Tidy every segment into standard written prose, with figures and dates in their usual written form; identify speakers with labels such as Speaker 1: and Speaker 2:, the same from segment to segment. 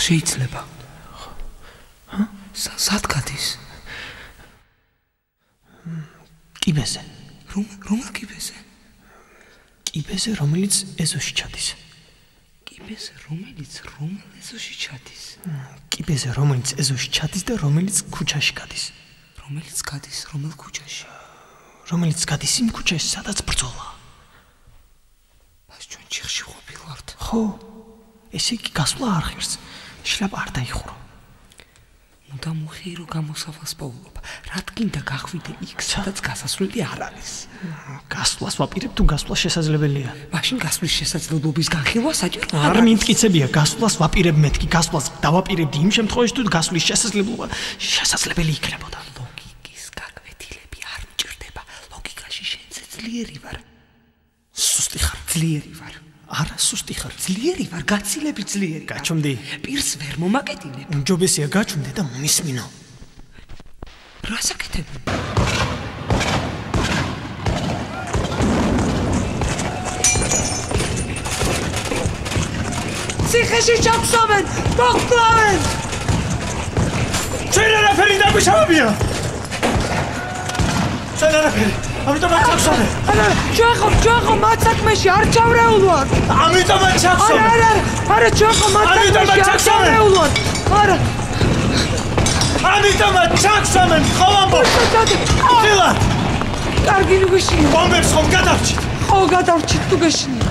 Speaker 1: შეიძლება. სად გადის?
Speaker 2: კიბეზე.
Speaker 1: რომელ კიბეზე?
Speaker 2: კიბეზე, რომელიც ეზოში ჩადის.
Speaker 1: კიბეზე, რომელიც რომელ ეზოში ჩადის?
Speaker 2: კიბეზე, რომელიც ეზოში ჩადის და რომელიც ქუჩაში გადის.
Speaker 1: რომელიც გადის რომელ ქუჩაში?
Speaker 2: რომელიც გადის იმ ქუჩაში, სადაც ბრძოლა.
Speaker 1: მას ჩვენ ჩიხში ყოფილვართ.
Speaker 2: ხო, ესე იგი გასვლა არ ღირს. შლაპა არ დაიხურო.
Speaker 1: უნდა მოხირო გამოსავალს პოულობა. რა თქინდა გახვიდე იქ, სადაც გასასვლელი არ არის.
Speaker 2: გასვლას ვაპირებ თუ გასვლა შესაძლებელია?
Speaker 1: მაშინ გასვლის შესაძლებლობის განხილვა საჭირო
Speaker 2: არ მიმტკიცებია, გასვლას ვაპირებ მეთქი, გასვლას დავაპირებდი იმ შემთხვევაში, თუ გასვლის შესაძლებლობა შესაძლებელი იქნებოდა.
Speaker 1: ლოგიკის გაკვეთილები არ მჭირდება. ლოგიკაში შენც ძლიერი ვარ.
Speaker 2: სუსტი ხარ,
Speaker 1: ძლიერი ვარ.
Speaker 2: არა, სუსტი ხარ.
Speaker 1: ძლიერი ვარ, გაცილები ძლიერი.
Speaker 2: გაჩვმდი.
Speaker 1: პირს ვერ მომაკეტინებ.
Speaker 2: უმჯობესია გაჩვმდე და მომისმინო.
Speaker 1: რა საკეთებ? ციხეში ჩაგვსვამენ, მოხდავენ.
Speaker 2: ჩვენ არაფერი დაგვიშავებია. ჩვენ არაფერი. ამიტომ არ ჩაგვსვამენ.
Speaker 1: ჩვენ ხომ მათ საქმეში არ ჩავრეულვართ.
Speaker 2: ამიტომ არ ჩაგვსვამენ.
Speaker 1: არა, ჩვენ ხომ მათ საქმეში არ ჩავრეულვართ. არა.
Speaker 2: ამიტომ არ ჩაგვსვამენ, ხო ამბობ. ხილა.
Speaker 1: კარგი ნუ გეშინია.
Speaker 2: ბომბებს ხომ გადავრჩით?
Speaker 1: ხო, გადავრჩით თუ გეშინია.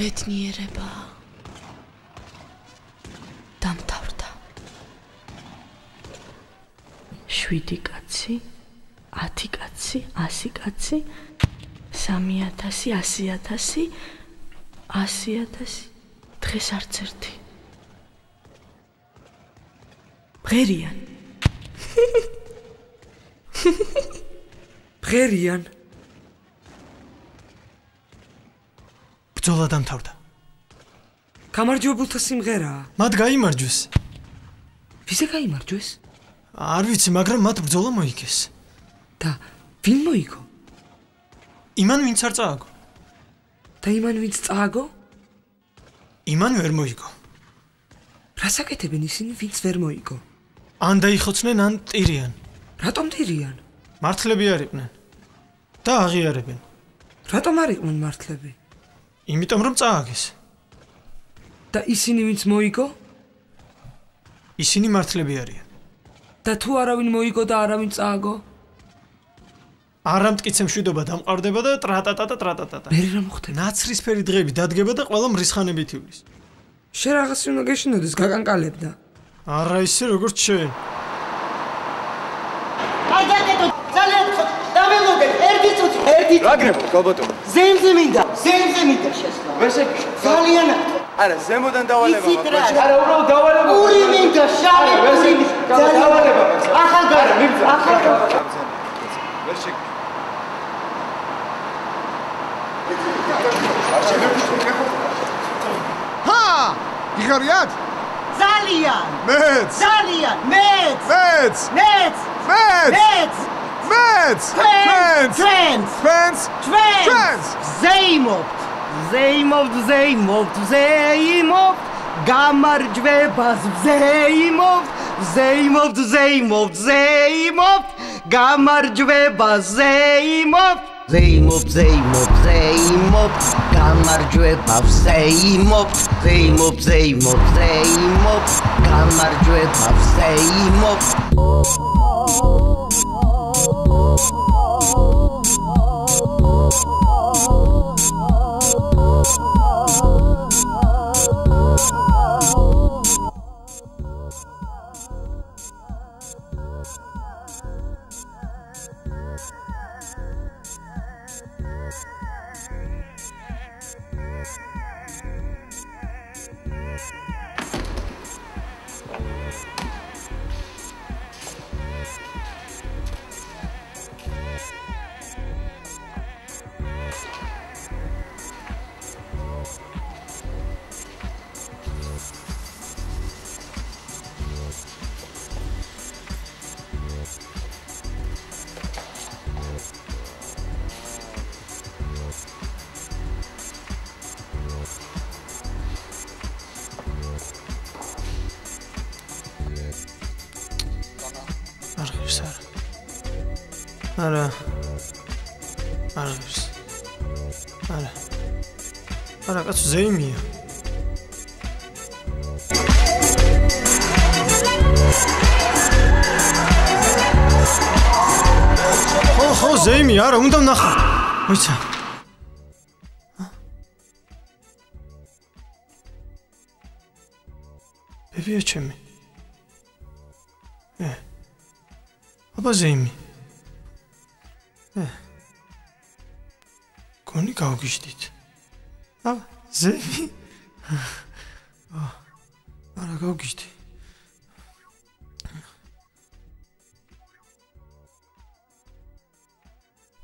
Speaker 1: ბედნიერება დამთავრდა. 7 კაცი, 10 კაცი, 100 კაცი, 3000, 100000, 100000, დღეს არც ერთი. ბღერიან. ბღერიან.
Speaker 2: ბრძოლა დამთავრდა.
Speaker 1: გამარჯვებულთა სიმღერაა.
Speaker 2: მათ გაიმარჯვეს.
Speaker 1: ვიზე გაიმარჯვეს?
Speaker 2: არ ვიცი, მაგრამ მათ ბრძოლა მოიგეს.
Speaker 1: და ვინ მოიგო?
Speaker 2: იმან ვინც არ წააგო.
Speaker 1: და იმან ვინც წააგო?
Speaker 2: იმან ვერ მოიგო.
Speaker 1: რა საკეთებენ ისინი, ვინც ვერ მოიგო?
Speaker 2: ან დაიხოცნენ, ან ტირიან.
Speaker 1: რატომ ტირიან?
Speaker 2: მართლები არ იყვნენ. და აღიარებენ.
Speaker 1: რატომ არ იყვნენ მართლები?
Speaker 2: იმიტომ რომ წააგეს.
Speaker 1: და ისინი ვინც მოიგო?
Speaker 2: ისინი მართლები არიან.
Speaker 1: და თუ არავინ მოიგო და არავინ წააგო?
Speaker 2: არა მტკიცე მშვიდობა დამყარდება და ტრატატატა ტრატატატა.
Speaker 1: მე რა მოხდება?
Speaker 2: ნაცრისფერი დღეები დადგება და ყველა მრისხანებით ივლის.
Speaker 1: შენ რაღაცა უნდა გეშინოდეს, გაკანკალებდა.
Speaker 2: არა ისე როგორც შენ.
Speaker 3: აი დაგეთო, ძალიან ხო, დაველოდეთ, ერთი წუთი.
Speaker 4: რა გრებო, გალბატონო?
Speaker 3: ზემზე მინდა შესვლა.
Speaker 4: ვერსები.
Speaker 3: ძალიან
Speaker 4: არა, ზემოდან დავალება
Speaker 3: მაქვს.
Speaker 4: არა, უბრალოდ დავალება.
Speaker 3: პური მინდა, შავი პური.
Speaker 4: დავალება მაქვს.
Speaker 3: ახალგაზრდა, ახალგაზრდა.
Speaker 4: ვერ შეგ.
Speaker 5: გიხარიათ?
Speaker 3: ძალიან.
Speaker 5: მეც.
Speaker 3: ძალიან. მეც.
Speaker 5: მეც.
Speaker 3: მეც.
Speaker 5: მეც.
Speaker 3: მეც.
Speaker 5: მეც.
Speaker 3: ჩვენს. ჩვენს.
Speaker 5: ჩვენს.
Speaker 3: ჩვენს.
Speaker 5: ჩვენს.
Speaker 3: ზეიმობთ. ზეიმობთ, ზეიმობთ, ზეიმობთ. გამარჯვებას ზეიმობთ. ზეიმობთ, ზეიმობთ, ზეიმობთ. გამარჯვებას ზეიმობთ. ზეიმობთ, ზეიმობთ, ზეიმობთ. გამარჯვებას ზეიმობთ. ზეიმობთ, ზეიმობთ, ზეიმობთ. გამარჯვებას ზეიმობთ.
Speaker 2: არა არის არა კაცო ზეიმია ხო ზეიმი არა უნდა ვნახო მოიცა ბებია ჩემი აბა ზეიმი გონი გავგიშდით აბა ზეიმი არა გავგიშდი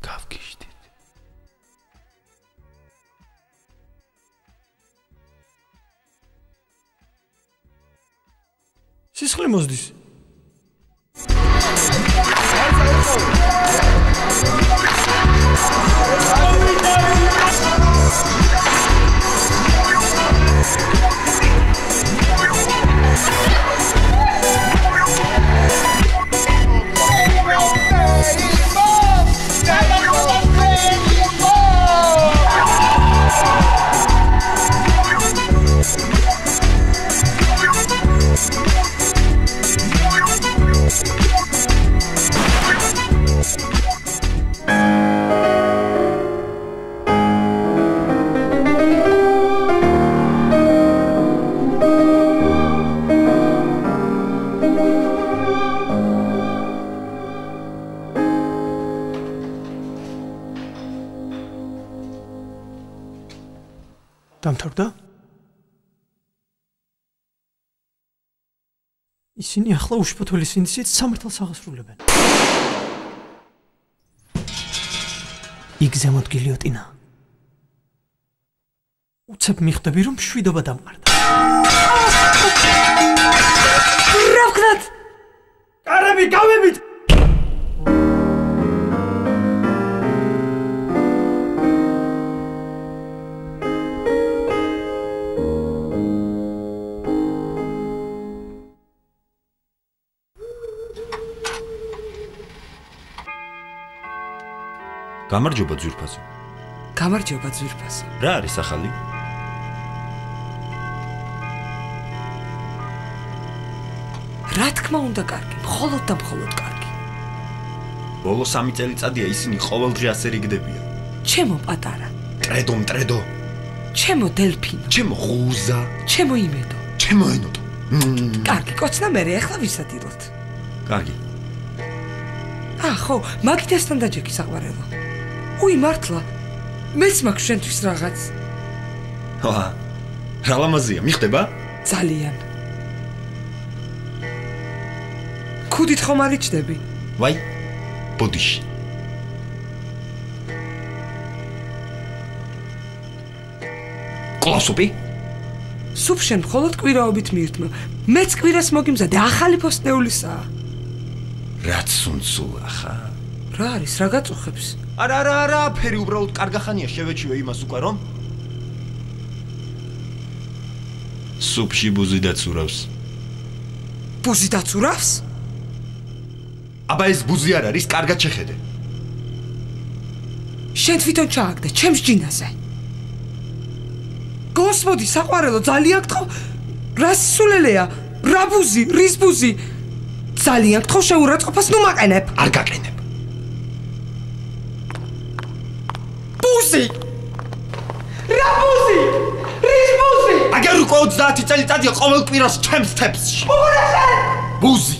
Speaker 2: გავგიშდით სისხლი მოსდის დამთავრდა? ისინი ახლა უშფოთველი სინდისით სამართალს აღასრულებენ. იგზემოთ გილიოტინა. უცებ მიხვდები რომ მშვიდობა დამყარდა.
Speaker 1: რა ვქნათ?
Speaker 2: კარები გავებით!
Speaker 6: გამარჯობა ძვირფასო.
Speaker 1: გამარჯობა ძვირფასო.
Speaker 6: რა არის ახალი?
Speaker 1: რა თქმა უნდა კარგი, მხოლოდ და მხოლოდ კარგი.
Speaker 6: ბოლო 3 წელიწადია ისინი ყოველდღე ასე რიგდებიან.
Speaker 1: ჩემო პატარა.
Speaker 6: ტრედო.
Speaker 1: ჩემო დელფინო.
Speaker 6: ჩემო ღუზა.
Speaker 1: ჩემო იმედო.
Speaker 6: ჩემო ენოტო.
Speaker 1: კარგი, კოცნა მე ახლა ვისადილოთ.
Speaker 6: კარგი.
Speaker 1: ხო, მაგითესთან დაჯექი საყვარელო. უი მართლა. მეც მაქვს შენთვის რაღაც.
Speaker 6: რა ლამაზია, მიხდება?
Speaker 1: ძალიან. ქუდით ხომ არ იჭდები?
Speaker 6: ვაი, ბოდიში. კლასოპი?
Speaker 1: სუფშენ მხოლოდ კვირაობით მირთმევ. მეც კვირას მოგიმზადე, ახალი ფოსტეულისაა.
Speaker 6: რაც უნცულა ხარ?
Speaker 1: რა არის, რა გაწუხებს?
Speaker 6: არა, ფერი უბრალოდ კარგახანია შევეჩივე იმას უკვე რომ სუფში ბუზი დაცურავს.
Speaker 1: ბუზი დაცურავს?
Speaker 6: აბა ეს ბუზი არ არის, კარგად შეხედე.
Speaker 1: შენ თვითონ ჩააგდე ჩემს ჯინაზე. გოსმოდი, საყვარელო, ძალიან გთხოვ. რა სულელეა? რა ბუზი, რის ბუზი? ძალიან გთხოვ შეურაცხყოფას ნუ მაყენებ.
Speaker 6: არ გაყენებ.
Speaker 1: ბუზი! რა ბუზი? რის ბუზი?
Speaker 6: აგერ უკვე 30 წელიწადია ყოველ კვირას ჩემს თებსში.
Speaker 1: ბუზი!
Speaker 6: ბუზი!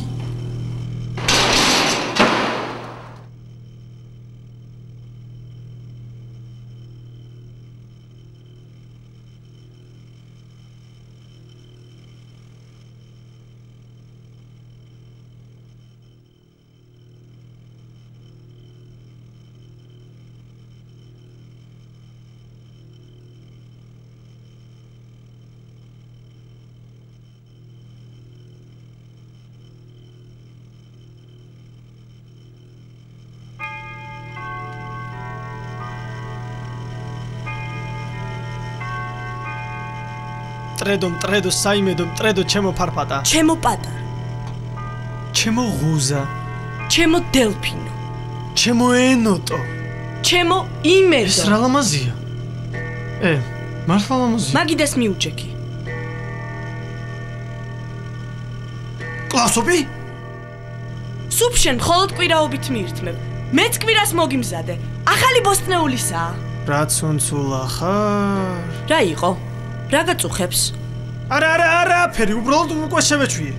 Speaker 2: ტრედო, საიმედო, ტრედო, ჩემო ფარფატა.
Speaker 5: ჩემო პატარა.
Speaker 2: ჩემო ღუზა.
Speaker 5: ჩემო დელფინო.
Speaker 2: ჩემო ენოტო.
Speaker 5: ჩემო
Speaker 2: ეს
Speaker 5: იმედო.
Speaker 2: რა ლამაზია? მართლა ლამაზია.
Speaker 5: მაგიდეს მიუჩეკი.
Speaker 2: კლასობი?
Speaker 5: სუფშენ მხოლოდ კვირაობით მირთმევ. მეც კვირას მოგიმზადე. ახალი ბოსტნეულისაა.
Speaker 2: რაც უნცულა ხარ?
Speaker 5: რა იყო? რა გაწუხებს?
Speaker 2: არა, ფერი უბრალოდ უკვე შევეჩვიე.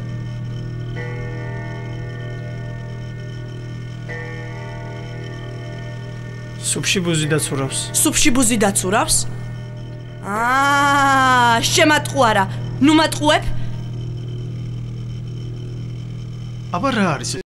Speaker 2: სუფში ბუზი დაცურავს.
Speaker 5: სუფში ბუზი დაცურავს? შემატყუარა. ნუ მატყუებ?
Speaker 2: აბა რა არის?